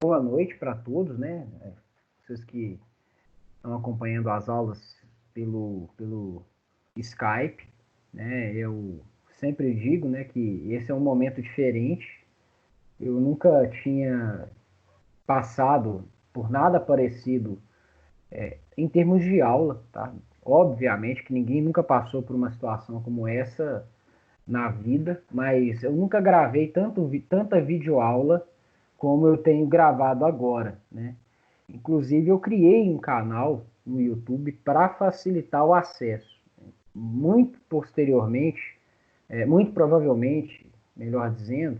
Boa noite para todos, né? Vocês que estão acompanhando as aulas pelo Skype, né? Eu sempre digo, né, que esse é um momento diferente. Eu nunca tinha passado por nada parecido em termos de aula, tá? Obviamente que ninguém nunca passou por uma situação como essa na vida, mas eu nunca gravei tanta videoaula como eu tenho gravado agora, né? Inclusive, eu criei um canal no YouTube para facilitar o acesso. Muito posteriormente, muito provavelmente, melhor dizendo,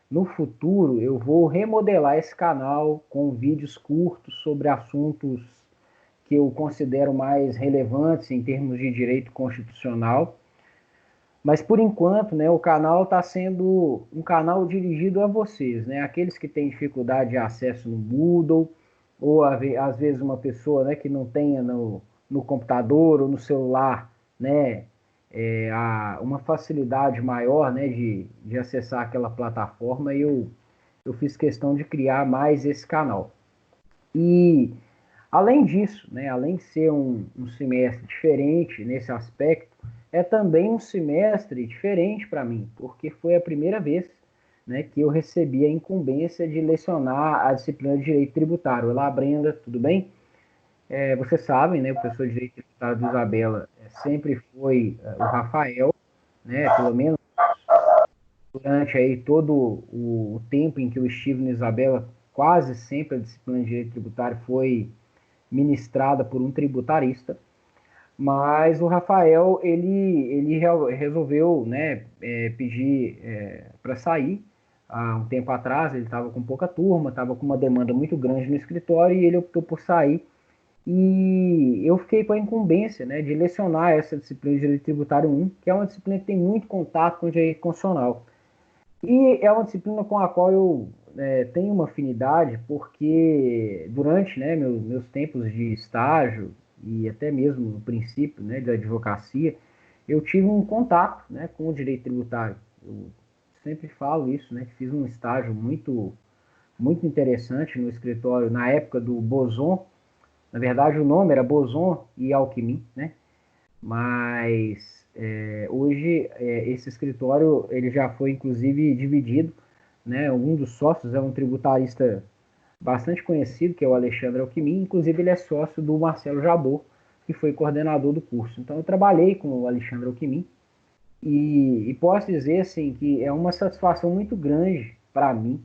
no futuro eu vou remodelar esse canal com vídeos curtos sobre assuntos que eu considero mais relevantes em termos de direito constitucional. Mas por enquanto, né, o canal está sendo um canal dirigido a vocês, né? Aqueles que têm dificuldade de acesso no Moodle, ou às vezes uma pessoa, né, que não tenha no computador ou no celular, né, uma facilidade maior, né, de acessar aquela plataforma, e eu fiz questão de criar mais esse canal. E além disso, né, além de ser um semestre diferente nesse aspecto, é também um semestre diferente para mim, porque foi a primeira vez, né, que eu recebi a incumbência de lecionar a disciplina de Direito Tributário. Olá, Brenda, tudo bem? Vocês sabem, né, o professor de Direito Tributário do Isabela sempre foi o Rafael, né, pelo menos durante aí todo o tempo em que eu estive no Isabela, quase sempre a disciplina de Direito Tributário foi ministrada por um tributarista, mas o Rafael ele resolveu, né, pedir para sair há um tempo atrás. Ele estava com pouca turma, estava com uma demanda muito grande no escritório e ele optou por sair. E eu fiquei com a incumbência, né, de lecionar essa disciplina de Direito Tributário 1, que é uma disciplina que tem muito contato com o direito constitucional. E é uma disciplina com a qual eu tenho uma afinidade, porque durante, né, meus tempos de estágio e até mesmo no princípio, né, da advocacia, eu tive um contato, né, com o direito tributário. Eu sempre falo isso, né, que fiz um estágio muito interessante no escritório na época do Boson. Na verdade, o nome era Boson e Alquimim, né? Mas hoje esse escritório ele já foi inclusive dividido, né? Um dos sócios é um tributarista bastante conhecido, que é o Alexandre Alquimim. Inclusive ele é sócio do Marcelo Jabor, que foi coordenador do curso. Então eu trabalhei com o Alexandre Alquimim e posso dizer assim que é uma satisfação muito grande para mim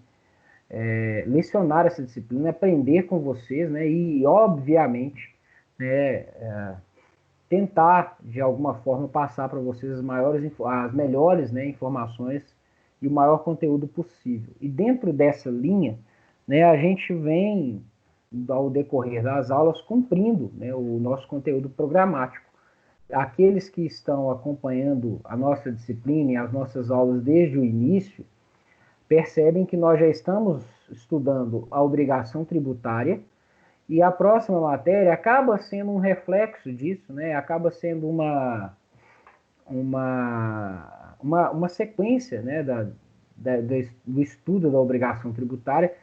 lecionar essa disciplina, aprender com vocês, né? E obviamente, né, tentar de alguma forma passar para vocês as melhores, né, informações e o maior conteúdo possível. E dentro dessa linha, né, a gente vem ao decorrer das aulas cumprindo, né, o nosso conteúdo programático. Aqueles que estão acompanhando a nossa disciplina e as nossas aulas desde o início percebem que nós já estamos estudando a obrigação tributária, e a próxima matéria acaba sendo um reflexo disso, né? Acaba sendo uma sequência, né, do estudo da obrigação tributária,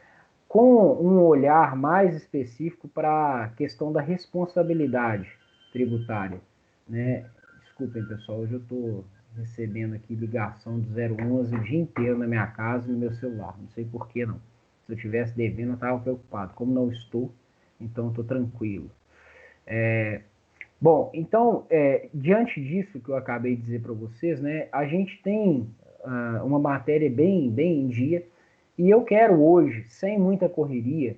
com um olhar mais específico para a questão da responsabilidade tributária, né? Desculpem, pessoal, hoje eu estou recebendo aqui ligação do 011 o dia inteiro na minha casa e no meu celular. Não sei por que não. Se eu tivesse devendo, eu estava preocupado. Como não estou, então estou tranquilo. Bom, então, diante disso que eu acabei de dizer para vocês, né, a gente tem uma matéria bem em dia, e eu quero hoje, sem muita correria,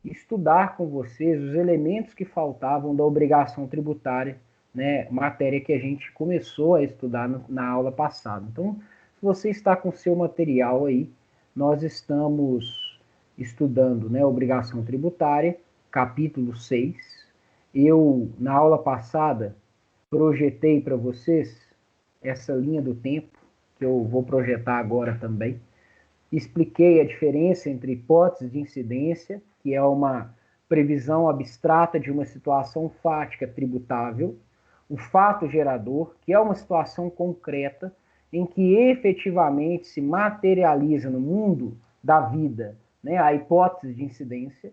estudar com vocês os elementos que faltavam da obrigação tributária, né, matéria que a gente começou a estudar na aula passada. Então, se você está com o seu material aí, nós estamos estudando, né, obrigação tributária, capítulo 6. Eu, na aula passada, projetei para vocês essa linha do tempo, que eu vou projetar agora também. Expliquei a diferença entre hipótese de incidência, que é uma previsão abstrata de uma situação fática tributável, o fato gerador, que é uma situação concreta em que efetivamente se materializa no mundo da vida, né, a hipótese de incidência,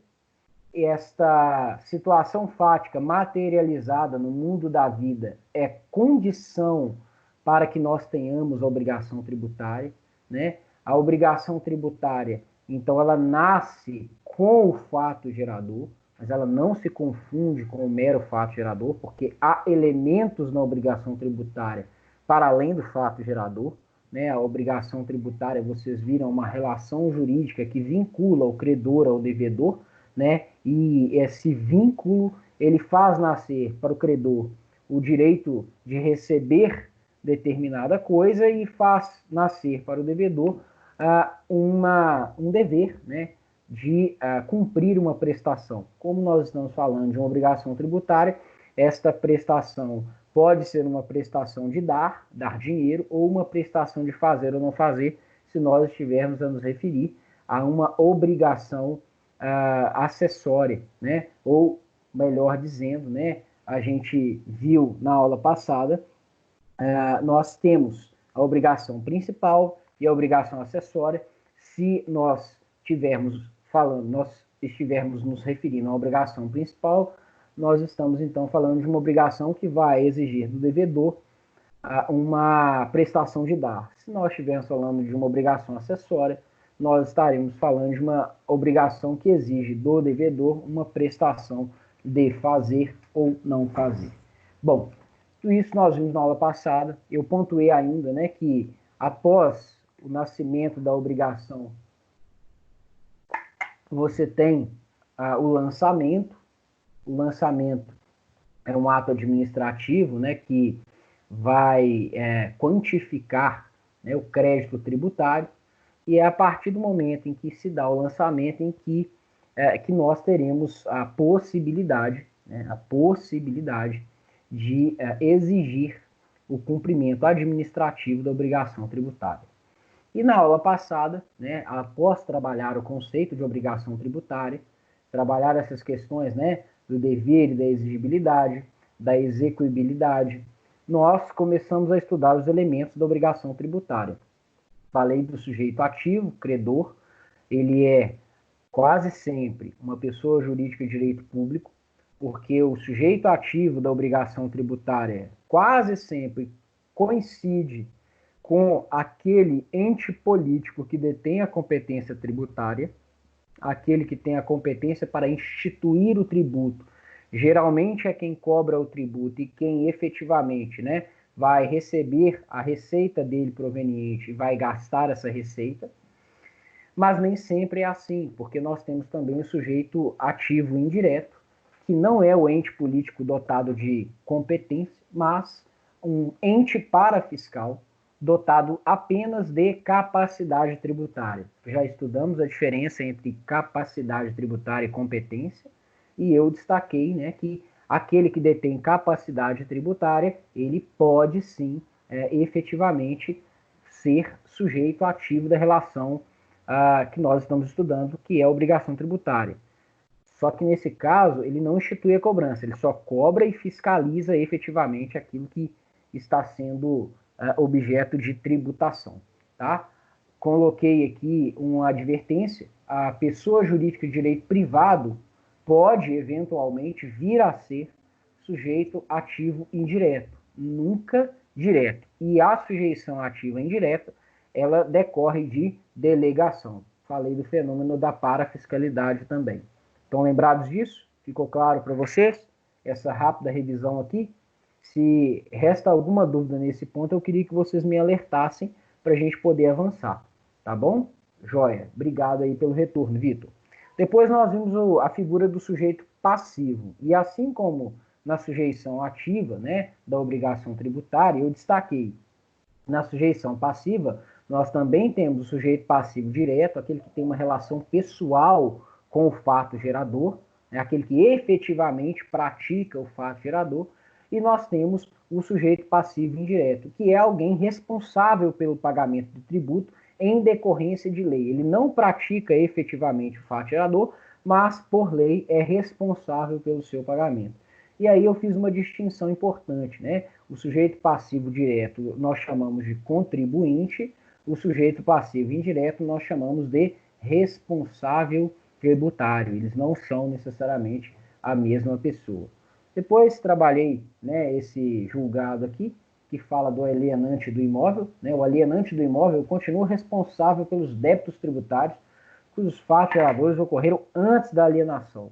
esta situação fática materializada no mundo da vida é condição para que nós tenhamos a obrigação tributária, né? A obrigação tributária, então, ela nasce com o fato gerador, mas ela não se confunde com o mero fato gerador, porque há elementos na obrigação tributária para além do fato gerador, né? A obrigação tributária, vocês viram, uma relação jurídica que vincula o credor ao devedor, né? E esse vínculo ele faz nascer para o credor o direito de receber determinada coisa e faz nascer para o devedor um dever, né, de cumprir uma prestação. Como nós estamos falando de uma obrigação tributária, esta prestação pode ser uma prestação de dar dinheiro, ou uma prestação de fazer ou não fazer, se nós estivermos a nos referir a uma obrigação acessória, né? Ou, melhor dizendo, né, a gente viu na aula passada, nós temos a obrigação principal e a obrigação acessória. Se nós estivermos nos referindo à obrigação principal, nós estamos então falando de uma obrigação que vai exigir do devedor uma prestação de dar. Se nós estivermos falando de uma obrigação acessória, nós estaremos falando de uma obrigação que exige do devedor uma prestação de fazer ou não fazer. Bom, tudo isso nós vimos na aula passada. Eu pontuei ainda, né, que após o nascimento da obrigação, você tem o lançamento. O lançamento é um ato administrativo, né, que vai quantificar, né, o crédito tributário, e é a partir do momento em que se dá o lançamento em que nós teremos a possibilidade, né, de exigir o cumprimento administrativo da obrigação tributária. E na aula passada, né, após trabalhar o conceito de obrigação tributária, trabalhar essas questões, né, do dever e da exigibilidade, da execuibilidade, nós começamos a estudar os elementos da obrigação tributária. Falei do sujeito ativo, credor, ele é quase sempre uma pessoa jurídica de direito público, porque o sujeito ativo da obrigação tributária quase sempre coincide com aquele ente político que detém a competência tributária, aquele que tem a competência para instituir o tributo. Geralmente é quem cobra o tributo e quem efetivamente, né, vai receber a receita dele proveniente e vai gastar essa receita. Mas nem sempre é assim, porque nós temos também o sujeito ativo indireto, que não é o ente político dotado de competência, mas um ente parafiscal dotado apenas de capacidade tributária. Já estudamos a diferença entre capacidade tributária e competência, e eu destaquei, né, que aquele que detém capacidade tributária, ele pode sim, efetivamente, ser sujeito ativo da relação que nós estamos estudando, que é a obrigação tributária. Só que nesse caso, ele não institui a cobrança, ele só cobra e fiscaliza efetivamente aquilo que está sendo objeto de tributação, tá? Coloquei aqui uma advertência: a pessoa jurídica de direito privado pode eventualmente vir a ser sujeito ativo indireto, nunca direto. E a sujeição ativa indireta, ela decorre de delegação. Falei do fenômeno da parafiscalidade também. Estão lembrados disso? Ficou claro para vocês? Essa rápida revisão aqui. Se resta alguma dúvida nesse ponto, eu queria que vocês me alertassem para a gente poder avançar. Tá bom? Joia. Obrigado aí pelo retorno, Vitor. Depois nós vimos a figura do sujeito passivo. E assim como na sujeição ativa, né, da obrigação tributária, eu destaquei. Na sujeição passiva, nós também temos o sujeito passivo direto, aquele que tem uma relação pessoal com o fato gerador, né, aquele que efetivamente pratica o fato gerador, e nós temos o sujeito passivo indireto, que é alguém responsável pelo pagamento do tributo em decorrência de lei. Ele não pratica efetivamente o fato gerador, mas, por lei, é responsável pelo seu pagamento. E aí eu fiz uma distinção importante, né? O sujeito passivo direto nós chamamos de contribuinte, o sujeito passivo indireto nós chamamos de responsável tributário. Eles não são necessariamente a mesma pessoa. Depois trabalhei, né, esse julgado aqui, que fala do alienante do imóvel. Né? O alienante do imóvel continua responsável pelos débitos tributários cujos fatos geradores ocorreram antes da alienação.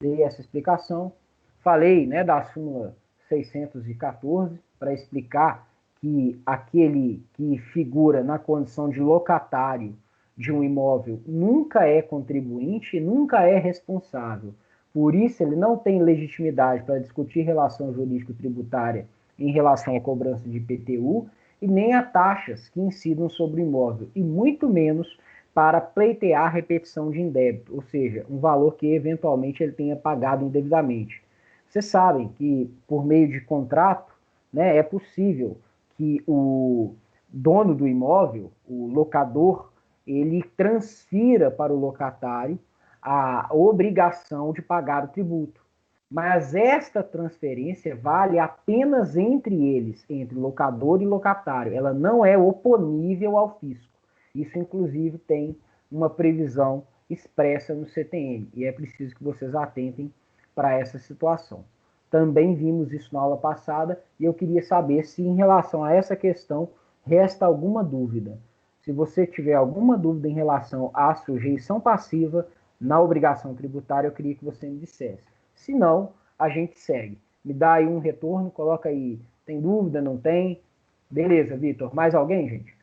Dei essa explicação. Falei, né, da súmula 614 para explicar que aquele que figura na condição de locatário de um imóvel nunca é contribuinte e nunca é responsável. Por isso, ele não tem legitimidade para discutir relação jurídico-tributária em relação à cobrança de IPTU e nem a taxas que incidam sobre o imóvel, e muito menos para pleitear repetição de indébito, ou seja, um valor que eventualmente ele tenha pagado indevidamente. Vocês sabem que, por meio de contrato, né, é possível que o dono do imóvel, o locador, ele transfira para o locatário a obrigação de pagar o tributo. Mas esta transferência vale apenas entre eles, entre locador e locatário. Ela não é oponível ao fisco. Isso, inclusive, tem uma previsão expressa no CTN. E é preciso que vocês atentem para essa situação. Também vimos isso na aula passada e eu queria saber se, em relação a essa questão, resta alguma dúvida. Se você tiver alguma dúvida em relação à sujeição passiva na obrigação tributária, eu queria que você me dissesse. Se não, a gente segue. Me dá aí um retorno, coloca aí, tem dúvida, não tem? Beleza, Vitor. Mais alguém, gente?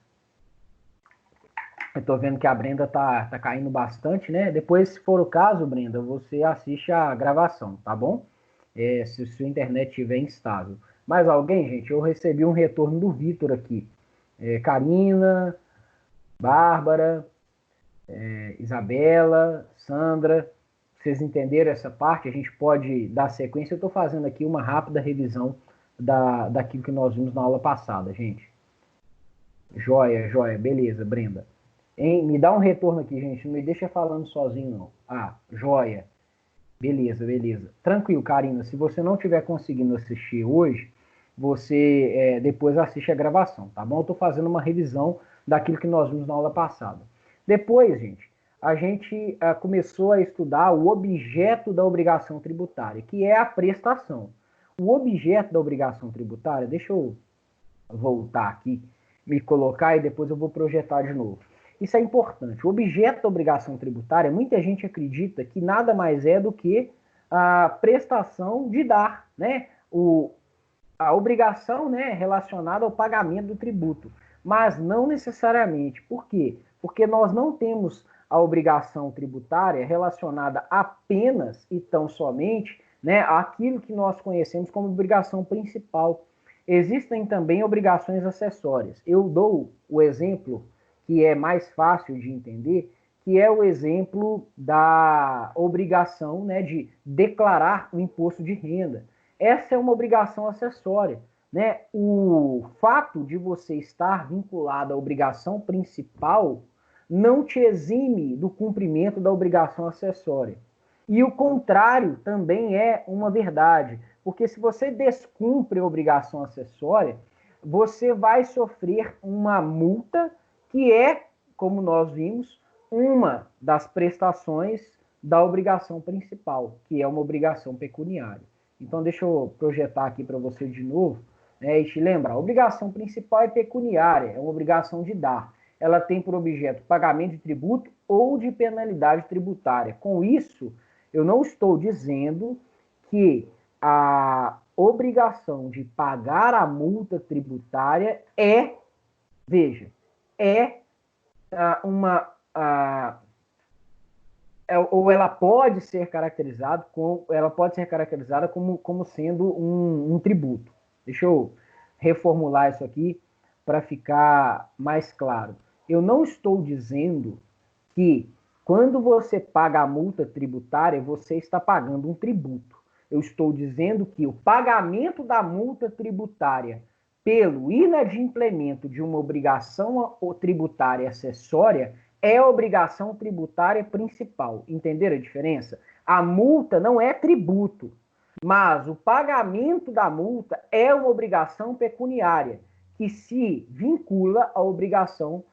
Eu tô vendo que a Brenda tá caindo bastante, né? Depois, se for o caso, Brenda, você assiste a gravação, tá bom? Se sua internet estiver instável. Mais alguém, gente? Eu recebi um retorno do Vitor aqui. Karina, Bárbara, Isabela, Sandra. Vocês entenderam essa parte? A gente pode dar sequência. Eu estou fazendo aqui uma rápida revisão daquilo que nós vimos na aula passada, gente. Joia, joia. Beleza, Brenda. Me dá um retorno aqui, gente. Não me deixa falando sozinho, não. Ah, joia. Beleza, beleza. Tranquilo, Karina. Se você não estiver conseguindo assistir hoje, você depois assiste a gravação, tá bom? Eu estou fazendo uma revisão daquilo que nós vimos na aula passada. Depois, gente, a gente começou a estudar o objeto da obrigação tributária, que é a prestação. O objeto da obrigação tributária, deixa eu voltar aqui, me colocar e depois eu vou projetar de novo. Isso é importante. O objeto da obrigação tributária, muita gente acredita que nada mais é do que a prestação de dar, né? A obrigação, né, relacionada ao pagamento do tributo. Mas não necessariamente. Por quê? Porque nós não temos a obrigação tributária relacionada apenas e tão somente, né, àquilo que nós conhecemos como obrigação principal. Existem também obrigações acessórias. Eu dou o exemplo que é mais fácil de entender, que é o exemplo da obrigação, né, de declarar o imposto de renda. Essa é uma obrigação acessória, né? O fato de você estar vinculado à obrigação principal não te exime do cumprimento da obrigação acessória. E o contrário também é uma verdade, porque se você descumpre a obrigação acessória, você vai sofrer uma multa que é, como nós vimos, uma das prestações da obrigação principal, que é uma obrigação pecuniária. Então, deixa eu projetar aqui para você de novo, né, e te lembrar, a obrigação principal é pecuniária, é uma obrigação de dar. Ela tem por objeto pagamento de tributo ou de penalidade tributária. Com isso, eu não estou dizendo que a obrigação de pagar a multa tributária veja, ou ela pode ser caracterizada como sendo um tributo. Deixa eu reformular isso aqui para ficar mais claro. Eu não estou dizendo que quando você paga a multa tributária, você está pagando um tributo. Eu estou dizendo que o pagamento da multa tributária pelo inadimplemento de uma obrigação tributária acessória é a obrigação tributária principal. Entenderam a diferença? A multa não é tributo, mas o pagamento da multa é uma obrigação pecuniária que se vincula à obrigação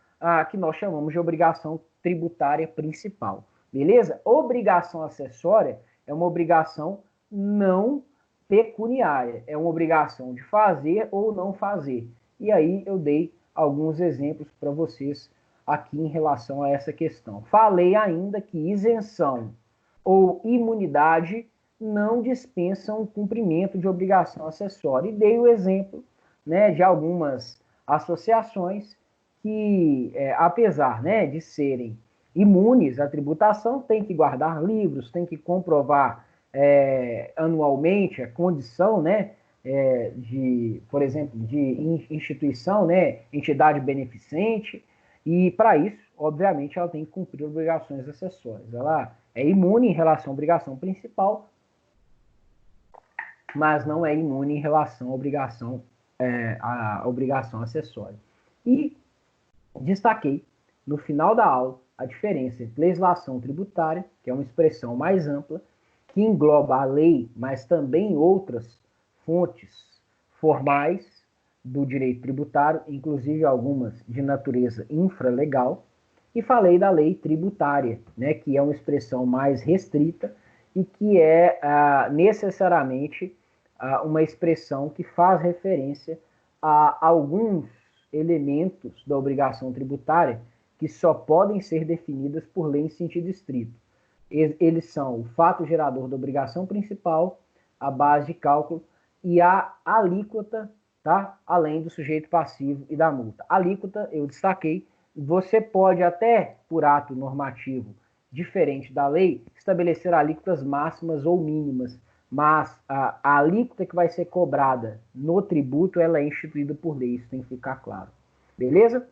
que nós chamamos de obrigação tributária principal. Beleza? Obrigação acessória é uma obrigação não pecuniária, é uma obrigação de fazer ou não fazer. E aí eu dei alguns exemplos para vocês aqui em relação a essa questão. Falei ainda que isenção ou imunidade não dispensam o cumprimento de obrigação acessória. E dei o exemplo, né, de algumas associações que, apesar, né, de serem imunes à tributação, têm que guardar livros, têm que comprovar anualmente a condição, né, de, por exemplo, de instituição, né, entidade beneficente, e para isso, obviamente, ela tem que cumprir obrigações acessórias. Ela é imune em relação à obrigação principal, mas não é imune em relação à obrigação acessória. E destaquei no final da aula a diferença entre legislação tributária, que é uma expressão mais ampla, que engloba a lei, mas também outras fontes formais do direito tributário, inclusive algumas de natureza infralegal, e falei da lei tributária, né, que é uma expressão mais restrita e que é necessariamente uma expressão que faz referência a alguns elementos da obrigação tributária que só podem ser definidas por lei em sentido estrito. Eles são o fato gerador da obrigação principal, a base de cálculo e a alíquota, tá? Além do sujeito passivo e da multa. Alíquota, eu destaquei, você pode até, por ato normativo diferente da lei, estabelecer alíquotas máximas ou mínimas, mas a alíquota que vai ser cobrada no tributo, ela é instituída por lei, isso tem que ficar claro. Beleza?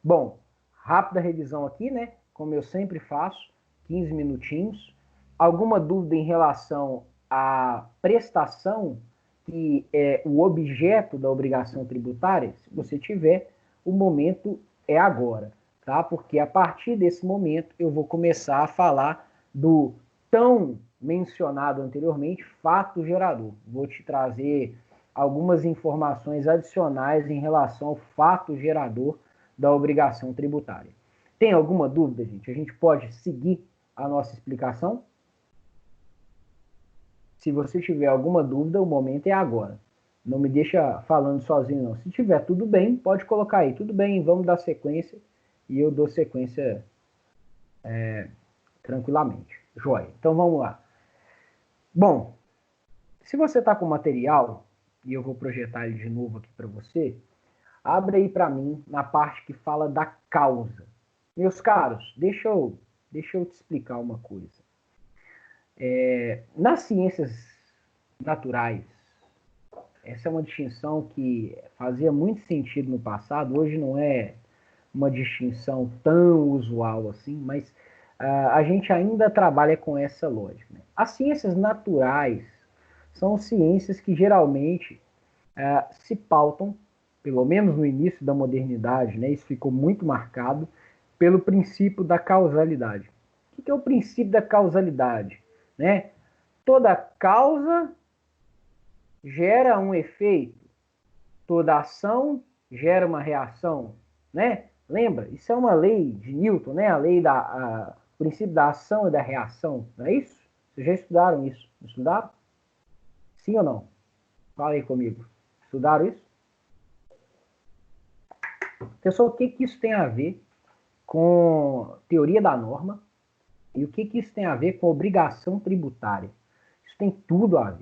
Bom, rápida revisão aqui, né? Como eu sempre faço, 15 minutinhos. Alguma dúvida em relação à prestação que é o objeto da obrigação tributária? Se você tiver, o momento é agora, tá? Porque a partir desse momento eu vou começar a falar do tão mencionado anteriormente fato gerador. Vou te trazer algumas informações adicionais em relação ao fato gerador da obrigação tributária. Tem alguma dúvida, gente? A gente pode seguir a nossa explicação? Se você tiver alguma dúvida, o momento é agora. Não me deixa falando sozinho, não. Se tiver tudo bem, pode colocar aí. Tudo bem, vamos dar sequência. E eu dou sequência tranquilamente. Joia. Então vamos lá. Bom, se você está com material, e eu vou projetar ele de novo aqui para você, abre aí para mim na parte que fala da causa. Meus caros, deixa eu te explicar uma coisa. Nas ciências naturais, essa é uma distinção que fazia muito sentido no passado, hoje não é uma distinção tão usual assim, mas a gente ainda trabalha com essa lógica. Né? As ciências naturais são ciências que geralmente se pautam, pelo menos no início da modernidade, né, isso ficou muito marcado, pelo princípio da causalidade. O que é o princípio da causalidade? Né? Toda causa gera um efeito, toda ação gera uma reação, né? Lembra? Isso é uma lei de Newton, né? A lei o princípio da ação e da reação, não é isso? Vocês já estudaram isso? Não estudaram? Sim ou não? Fala aí comigo. Estudaram isso? Pessoal, o que isso tem a ver com teoria da norma e o que isso tem a ver com obrigação tributária? Isso tem tudo a ver.